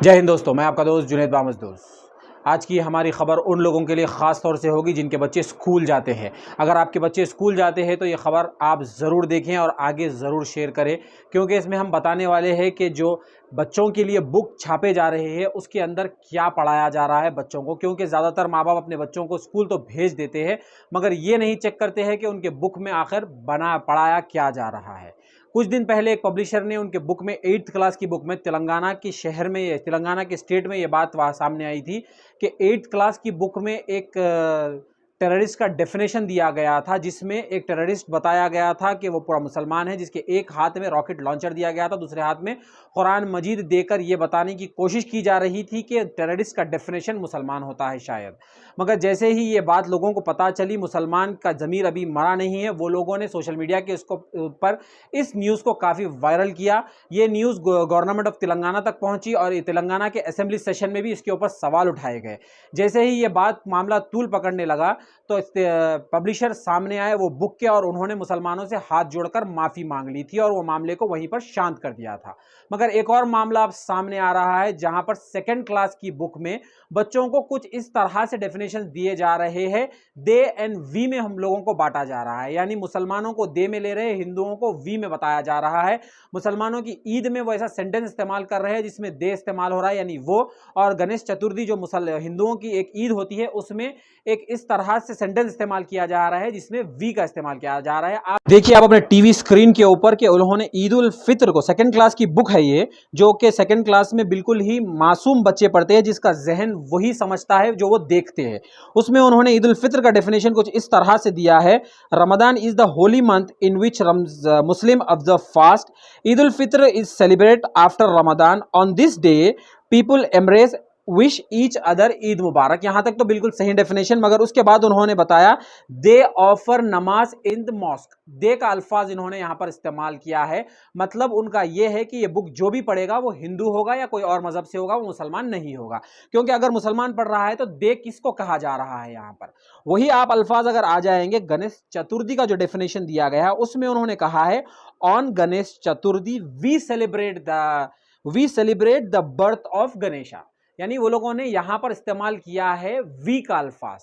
जय हिंद दोस्तों, मैं आपका दोस्त जुनैद दोस्त। आज की हमारी खबर उन लोगों के लिए ख़ास तौर से होगी जिनके बच्चे स्कूल जाते हैं। अगर आपके बच्चे स्कूल जाते हैं तो ये खबर आप ज़रूर देखें और आगे ज़रूर शेयर करें, क्योंकि इसमें हम बताने वाले हैं कि जो बच्चों के लिए बुक छापे जा रहे हैं उसके अंदर क्या पढ़ाया जा रहा है बच्चों को। क्योंकि ज़्यादातर माँ बाप अपने बच्चों को स्कूल तो भेज देते हैं, मगर ये नहीं चेक करते हैं कि उनके बुक में आखिर पढ़ाया क्या जा रहा है। कुछ दिन पहले एक पब्लिशर ने उनके बुक में 8th क्लास की बुक में तेलंगाना के शहर में, तेलंगाना के स्टेट में ये बात वहाँ सामने आई थी कि 8th क्लास की बुक में एक टेररिस्ट का डेफिनेशन दिया गया था, जिसमें एक टेररिस्ट बताया गया था कि वो पूरा मुसलमान है, जिसके एक हाथ में रॉकेट लॉन्चर दिया गया था, दूसरे हाथ में कुरान मजीद देकर ये बताने की कोशिश की जा रही थी कि टेररिस्ट का डेफिनेशन मुसलमान होता है शायद। मगर जैसे ही ये बात लोगों को पता चली, मुसलमान का ज़मीर अभी मरा नहीं है, वो लोगों ने सोशल मीडिया के उसको पर इस न्यूज़ को काफ़ी वायरल किया। ये न्यूज़ गवर्नमेंट ऑफ तेलंगाना तक पहुंची और तेलंगाना के असेंबली सेशन में भी इसके ऊपर सवाल उठाए गए। जैसे ही ये बात मामला तूल पकड़ने लगा तो पब्लिशर सामने आए वो बुक के, और उन्होंने मुसलमानों से हाथ जोड़कर माफ़ी मांग ली थी और वो मामले को वहीं पर शांत कर दिया था। मगर एक और मामला अब सामने आ रहा है जहां पर 2nd क्लास की बुक में बच्चों को कुछ इस तरह से डेफिनेशन दिए जा रहे हैं, दे एंड वी में हम लोगों को बांटा जा रहा है। यानी मुसलमानों को दे में ले रहे हैं, हिंदुओं को वी में बताया जा रहा है। मुसलमानों की ईद में वो ऐसा सेंटेंस इस्तेमाल कर रहे हैं जिसमें दे इस्तेमाल हो रहा है, यानी वो। और गणेश चतुर्थी जो हिंदुओं की एक ईद होती है उसमें एक इस तरह से सेंटेंस इस्तेमाल किया जा रहा है जिसमें वी का इस्तेमाल किया जा रहा है। आप देखिए आप अपने टीवी स्क्रीन के ऊपर कि उन्होंने ईद उल फित्र को, 2nd क्लास की बुक है ये, जो कि 2nd क्लास में बिल्कुल ही मासूम बच्चे पढ़ते हैं, जिसका जहन वही समझता है जो वो देखते हैं। उसमें उन्होंने ईद उल फित्र का डेफिनेशन कुछ इस तरह से दिया है: Ramadan is the holy month in which Muslim observe fast. Eid ul Fitr is celebrate after Ramadan. On this day people embrace wish each other Eid Mubarak. यहां तक तो बिल्कुल सही डेफिनेशन, मगर उसके बाद उन्होंने बताया दे ऑफर नमाज इन द मॉस्क। दे का अल्फाज इन्होंने यहां पर इस्तेमाल किया है। मतलब उनका यह है कि ये बुक जो भी पढ़ेगा वो हिंदू होगा या कोई और मजहब से होगा, वो मुसलमान नहीं होगा। क्योंकि अगर मुसलमान पढ़ रहा है तो दे किसको कहा जा रहा है यहां पर। वही आप अल्फाज अगर आ जाएंगे गणेश चतुर्थी का जो डेफिनेशन दिया गया है उसमें उन्होंने कहा है on Ganesh Chaturthi we celebrate the birth of Ganesha. यानी वो लोगों ने यहां पर इस्तेमाल किया है वी का अल्फाज,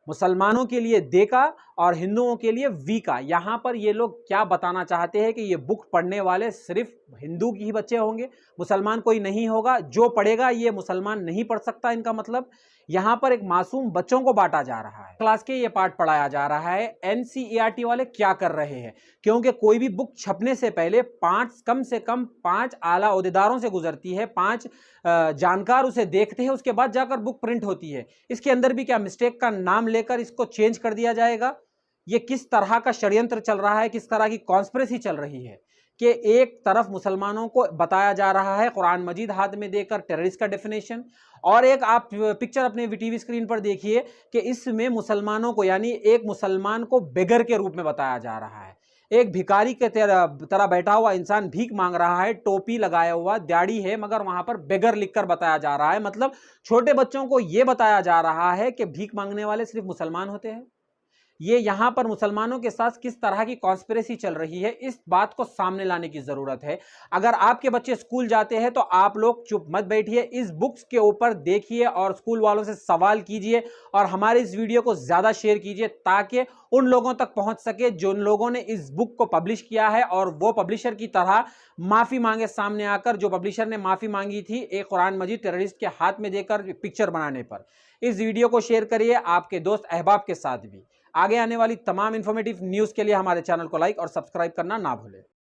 मुसलमानों के लिए दे का और हिंदुओं के लिए वी का। यहां पर ये लोग क्या बताना चाहते हैं कि ये बुक पढ़ने वाले सिर्फ हिंदू ही बच्चे होंगे, मुसलमान कोई नहीं होगा। जो पढ़ेगा ये मुसलमान नहीं पढ़ सकता। इनका मतलब यहां पर एक मासूम बच्चों को बांटा जा रहा है। क्लास के ये पाठ पढ़ाया जा रहा है। एनसीईआरटी वाले क्या कर रहे हैं, क्योंकि कोई भी बुक छपने से पहले कम से कम 5 आला ओहदेदारों से गुजरती है, 5 जानकार उसे देखते हैं, उसके बाद जाकर बुक प्रिंट होती है। इसके अंदर भी क्या मिस्टेक का नाम लेकर इसको चेंज कर दिया जाएगा? ये किस तरह का षड्यंत्र चल रहा है, किस तरह की कॉन्स्पिरेसी चल रही है कि एक तरफ मुसलमानों को बताया जा रहा है कुरान मजीद हाथ में देकर टेररिस्ट का डेफिनेशन, और एक आप पिक्चर अपने टीवी स्क्रीन पर देखिए कि इसमें मुसलमानों को, यानी एक मुसलमान को बेगर के रूप में बताया जा रहा है। एक भिखारी के तरह बैठा हुआ इंसान भीख मांग रहा है, टोपी लगाया हुआ, दाढ़ी है, मगर वहां पर बेगर लिखकर बताया जा रहा है। मतलब छोटे बच्चों को यह बताया जा रहा है कि भीख मांगने वाले सिर्फ मुसलमान होते हैं। ये यहां पर मुसलमानों के साथ किस तरह की कॉन्स्पिरेसी चल रही है, इस बात को सामने लाने की जरूरत है। अगर आपके बच्चे स्कूल जाते हैं तो आप लोग चुप मत बैठिए, इस बुक्स के ऊपर देखिए और स्कूल वालों से सवाल कीजिए, और हमारे इस वीडियो को ज्यादा शेयर कीजिए ताकि उन लोगों तक पहुंच सके जिन लोगों ने इस बुक को पब्लिश किया है, और वो पब्लिशर की तरह माफी मांगे सामने आकर, जो पब्लिशर ने माफी मांगी थी एक कुरान मजीद टेररिस्ट के हाथ में देकर पिक्चर बनाने पर। इस वीडियो को शेयर करिए आपके दोस्त अहबाब के साथ भी। आगे आने वाली तमाम इंफॉर्मेटिव न्यूज़ के लिए हमारे चैनल को लाइक और सब्सक्राइब करना ना भूलें।